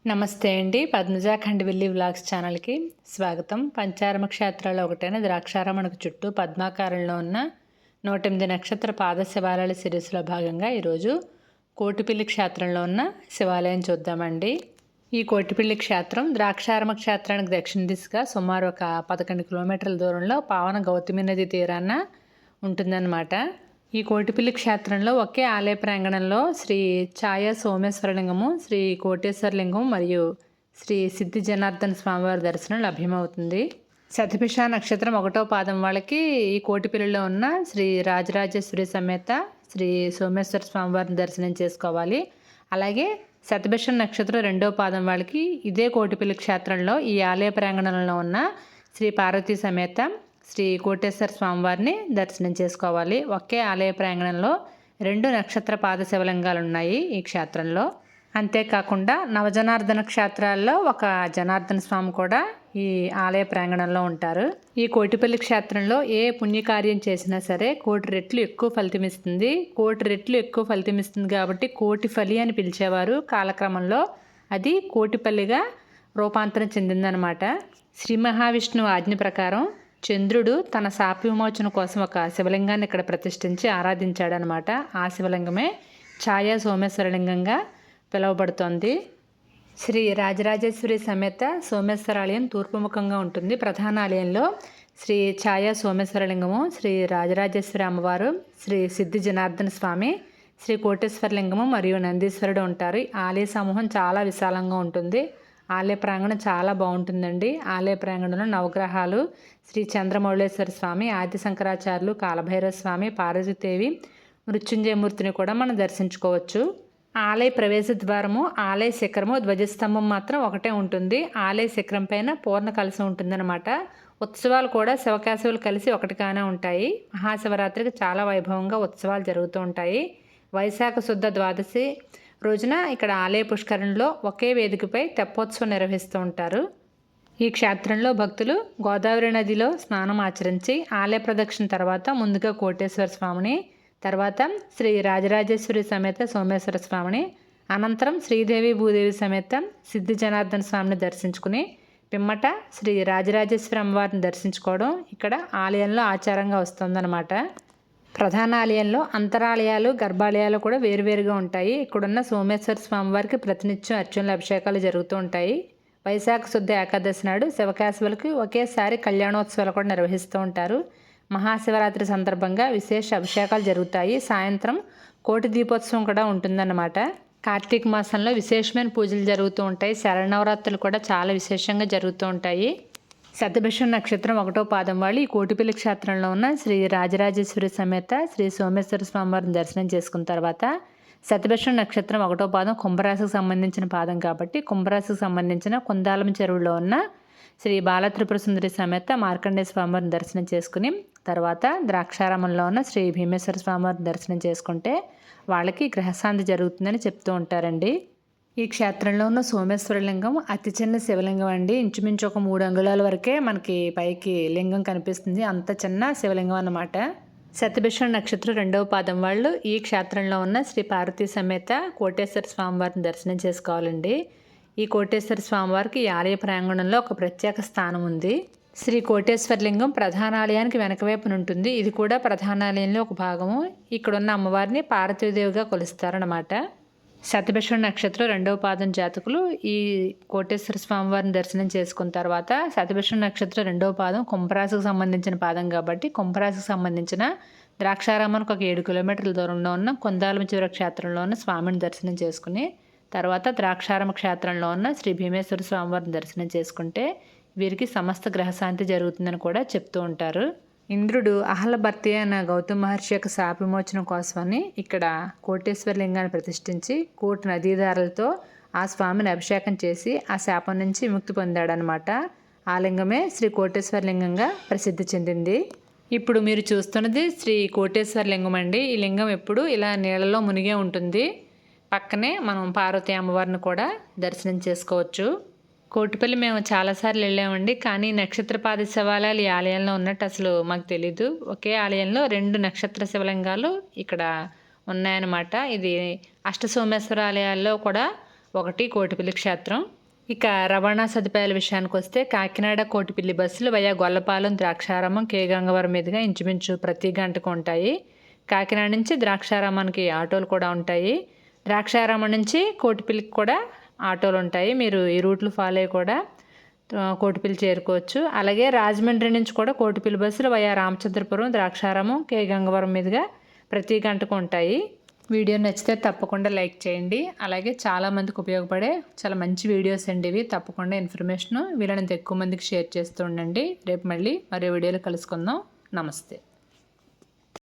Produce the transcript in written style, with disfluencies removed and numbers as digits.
నమస్తే అండి. పద్మజా ఖండవిల్లి వ్లాగ్స్ ఛానల్‌కి స్వాగతం. పంచారమ క్షేత్రాల్లో ఒకటైన ద్రాక్షారామణకు చుట్టూ పద్మాకారంలో ఉన్న 108 నక్షత్ర పాద శివాలయాల సిరీస్‌లో భాగంగా ఈరోజు కోటిపల్లి క్షేత్రంలో ఉన్న శివాలయం చూద్దామండి. ఈ కోటిపల్లి క్షేత్రం ద్రాక్షారామ క్షేత్రానికి దక్షిణ దిశగా సుమారు ఒక 11 కిలోమీటర్ల దూరంలో పావన గౌతమి నది తీరాన ఉంటుందన్నమాట. ఈ కోటిపల్లి క్షేత్రంలో ఒకే ఆలయ ప్రాంగణంలో శ్రీ ఛాయ సోమేశ్వరలింగము, శ్రీ కోటేశ్వరలింగం మరియు శ్రీ సిద్ధి జనార్దన స్వామివారి దర్శనం లభ్యమవుతుంది. శతభిష నక్షత్రం 1వ పాదం వాళ్ళకి ఈ కోటిపల్లిలో ఉన్న శ్రీ రాజరాజేశ్వరి సమేత శ్రీ సోమేశ్వర స్వామివారిని దర్శనం చేసుకోవాలి. అలాగే శతభిష నక్షత్రం 2వ పాదం వాళ్ళకి ఇదే కోటిపల్లి క్షేత్రంలో ఈ ఆలయ ప్రాంగణంలో ఉన్న శ్రీ పార్వతీ సమేత శ్రీ కోటేశ్వర స్వామివారిని దర్శనం చేసుకోవాలి. ఒకే ఆలయ ప్రాంగణంలో 2 నక్షత్ర పాద శివలింగాలు ఉన్నాయి ఈ క్షేత్రంలో. అంతేకాకుండా నవజనార్దన క్షేత్రాల్లో ఒక జనార్దన స్వామి కూడా ఈ ఆలయ ప్రాంగణంలో ఉంటారు. ఈ కోటిపల్లి క్షేత్రంలో ఏ పుణ్యకార్యం చేసినా సరే 1,000,000 రెట్లు ఎక్కువ ఫలితం ఇస్తుంది. 1,000,000 రెట్లు ఎక్కువ ఫలితం ఇస్తుంది కాబట్టి కోటి ఫలి అని పిలిచేవారు. కాలక్రమంలో అది కోటిపల్లిగా రూపాంతరం చెందిందనమాట. శ్రీ మహావిష్ణువు ఆజ్ఞ ప్రకారం చంద్రుడు తన శాప విమోచన కోసం ఒక శివలింగాన్ని ఇక్కడ ప్రతిష్ఠించి ఆరాధించాడనమాట. ఆ శివలింగమే ఛాయా సోమేశ్వరలింగంగా పిలువబడుతోంది. శ్రీ రాజరాజేశ్వరి సమేత సోమేశ్వరాలయం తూర్పుముఖంగా ఉంటుంది. ప్రధాన ఆలయంలో శ్రీ ఛాయా సోమేశ్వరలింగము, శ్రీ రాజరాజేశ్వరి అమ్మవారు, శ్రీ సిద్ధి జనార్దన స్వామి, శ్రీ కోటేశ్వరలింగము మరియు నందీశ్వరుడు ఉంటారు. ఆలయ సమూహం చాలా విశాలంగా ఉంటుంది. ఆలయ ప్రాంగణం చాలా బాగుంటుందండి. ఆలయ ప్రాంగణంలో నవగ్రహాలు, శ్రీ చంద్రమౌళేశ్వర స్వామి, ఆది శంకరాచార్యులు, కాలభైరవ స్వామి, పార్వతీదేవి, మృత్యుంజయమూర్తిని కూడా మనం దర్శించుకోవచ్చు. ఆలయ ప్రవేశ ద్వారము, ఆలయ శిఖరము, ధ్వజస్తంభం మాత్రం ఒకటే ఉంటుంది. ఆలయ శిఖరం పైన పూర్ణ కలశం ఉంటుందన్నమాట. ఉత్సవాలు కూడా శివకేశవులు కలిసి ఒకటిగానే ఉంటాయి. మహాశివరాత్రికి చాలా వైభవంగా ఉత్సవాలు జరుగుతూ ఉంటాయి. వైశాఖ శుద్ధ ద్వాదశి రోజున ఇక్కడ ఆలయ పుష్కరంలో ఒకే వేదికపై తెప్పోత్సవం నిర్వహిస్తూ ఉంటారు. ఈ క్షేత్రంలో భక్తులు గోదావరి నదిలో స్నానం ఆచరించి ఆలయ ప్రదక్షిణ తర్వాత ముందుగా కోటేశ్వర స్వామిని, తర్వాత శ్రీ రాజరాజేశ్వరి సమేత సోమేశ్వర స్వామిని, అనంతరం శ్రీదేవి భూదేవి సమేత సిద్ధి జనార్దన స్వామిని దర్శించుకుని పిమ్మట శ్రీ రాజరాజేశ్వరి అమ్మవారిని దర్శించుకోవడం ఇక్కడ ఆలయంలో ఆచారంగా వస్తుందన్నమాట. ప్రధాన ఆలయంలో అంతరాలయాలు, గర్భాలయాలు కూడా వేరువేరుగా ఉంటాయి. ఇక్కడున్న సోమేశ్వర స్వామివారికి ప్రతినిత్యం అర్చనలు, అభిషేకాలు జరుగుతూ ఉంటాయి. వైశాఖ శుద్ధ ఏకాదశి నాడు శివకేశవులకి ఒకేసారి కళ్యాణోత్సవాలు కూడా నిర్వహిస్తూ ఉంటారు. మహాశివరాత్రి సందర్భంగా విశేష అభిషేకాలు జరుగుతాయి. సాయంత్రం కోటి దీపోత్సవం కూడా ఉంటుందన్నమాట. కార్తీక మాసంలో విశేషమైన పూజలు జరుగుతూ ఉంటాయి. శరన్నవరాత్రులు కూడా చాలా విశేషంగా జరుగుతూ ఉంటాయి. శతభిష నక్షత్రం 1వ పాదం వాళ్ళు ఈ కోటిపల్లి క్షేత్రంలో ఉన్న శ్రీ రాజరాజేశ్వరి సమేత శ్రీ సోమేశ్వర స్వామివారిని దర్శనం చేసుకున్న తర్వాత శతభిష నక్షత్రం 1వ పాదం కుంభరాశికి సంబంధించిన పాదం కాబట్టి కుంభరాశికి సంబంధించిన కుందాలం చెరువులో ఉన్న శ్రీ బాలత్రిపుర సుందరి సమేత మార్కండేయ స్వామివారిని దర్శనం చేసుకుని తర్వాత ద్రాక్షారామంలో ఉన్న శ్రీ భీమేశ్వర స్వామివారిని దర్శనం చేసుకుంటే వాళ్ళకి గ్రహశాంతి జరుగుతుందని చెప్తూ ఉంటారండి. ఈ క్షేత్రంలో ఉన్న సోమేశ్వరలింగం అతి చిన్న శివలింగం అండి. ఇంచుమించు ఒక 3 అంగుళాల వరకే మనకి పైకి లింగం కనిపిస్తుంది. అంత చిన్న శివలింగం అన్నమాట. శతభిష నక్షత్రం 2వ పాదం వాళ్ళు ఈ క్షేత్రంలో ఉన్న శ్రీ పార్వతీ సమేత కోటేశ్వర స్వామివారిని దర్శనం చేసుకోవాలండి. ఈ కోటేశ్వర స్వామివారికి ఈ ఆలయ ప్రాంగణంలో ఒక ప్రత్యేక స్థానం ఉంది. శ్రీ కోటేశ్వరలింగం ప్రధాన ఆలయానికి వెనక వైపున ఉంటుంది. ఇది కూడా ప్రధాన ఆలయంలో ఒక భాగము. ఇక్కడున్న అమ్మవారిని పార్వతీదేవిగా కొలుస్తారన్నమాట. శతభిష నక్షత్రం 2వ పాదం జాతకులు ఈ కోటేశ్వర స్వామివారిని దర్శనం చేసుకున్న తర్వాత శతభిష నక్షత్రం 2వ పాదం కుంభరాశికి సంబంధించిన పాదం కాబట్టి కుంభరాశికి సంబంధించిన ద్రాక్షారామానికి ఒక 7 కిలోమీటర్ల దూరంలో ఉన్న కొందాలం చివర క్షేత్రంలో ఉన్న స్వామిని దర్శనం చేసుకుని తర్వాత ద్రాక్షారామ క్షేత్రంలో ఉన్న శ్రీ భీమేశ్వర స్వామివారిని దర్శనం చేసుకుంటే వీరికి సమస్త గ్రహశాంతి జరుగుతుందని కూడా చెప్తూ ఉంటారు. ఇంద్రుడు అహలభర్తి అయిన గౌతమ మహర్షి యొక్క శాప విమోచనం కోసమని ఇక్కడ కోటేశ్వర లింగాన్ని ప్రతిష్ఠించి కోటి నదీధారలతో ఆ స్వామిని అభిషేకం చేసి ఆ శాపం నుంచి విముక్తి పొందాడనమాట. ఆ లింగమే శ్రీ కోటేశ్వర లింగంగా ప్రసిద్ధి చెందింది. ఇప్పుడు మీరు చూస్తున్నది శ్రీ కోటేశ్వర లింగం అండి. ఈ లింగం ఎప్పుడు ఇలా నీళ్ళలో మునిగే ఉంటుంది. పక్కనే మనం పార్వతీ అమ్మవారిని కూడా దర్శనం చేసుకోవచ్చు. కోటిపల్లి మేము చాలాసార్లు వెళ్ళామండి. కానీ నక్షత్రపాద శివాలయాలు ఈ ఆలయంలో ఉన్నట్టు అసలు మాకు తెలీదు. ఒకే ఆలయంలో 2 నక్షత్ర శివలింగాలు ఇక్కడ ఉన్నాయన్నమాట. ఇది అష్టసోమేశ్వర ఆలయాల్లో కూడా ఒకటి కోటిపల్లి క్షేత్రం. ఇక రవాణా సదుపాయాల విషయానికి వస్తే కాకినాడ కోటిపల్లి బస్సులు వయా గొల్లపాలెం, ద్రాక్షారామం, కే గంగవరం మీదుగా ఇంచుమించు ప్రతి గంటకు ఉంటాయి. కాకినాడ నుంచి ద్రాక్షారామానికి ఆటోలు కూడా ఉంటాయి. ద్రాక్షారామం నుంచి కోటిపల్లికి కూడా ఆటోలు ఉంటాయి. మీరు ఈ రూట్లు ఫాలో అయ్యి కూడా కోటిపల్లి చేరుకోవచ్చు. అలాగే రాజమండ్రి నుంచి కూడా కోటిపల్లి బస్సులు వయా రామచంద్రపురం, ద్రాక్షారామం, కే గంగవరం మీదుగా ప్రతి గంటకు ఉంటాయి. వీడియో నచ్చితే తప్పకుండా లైక్ చేయండి. అలాగే చాలామందికి ఉపయోగపడే చాలా మంచి వీడియోస్ అండి ఇవి. తప్పకుండా ఇన్ఫర్మేషన్ వీలైనంత ఎక్కువ మందికి షేర్ చేస్తూ ఉండండి. రేపు మళ్ళీ మరో వీడియోలో కలుసుకుందాం. నమస్తే.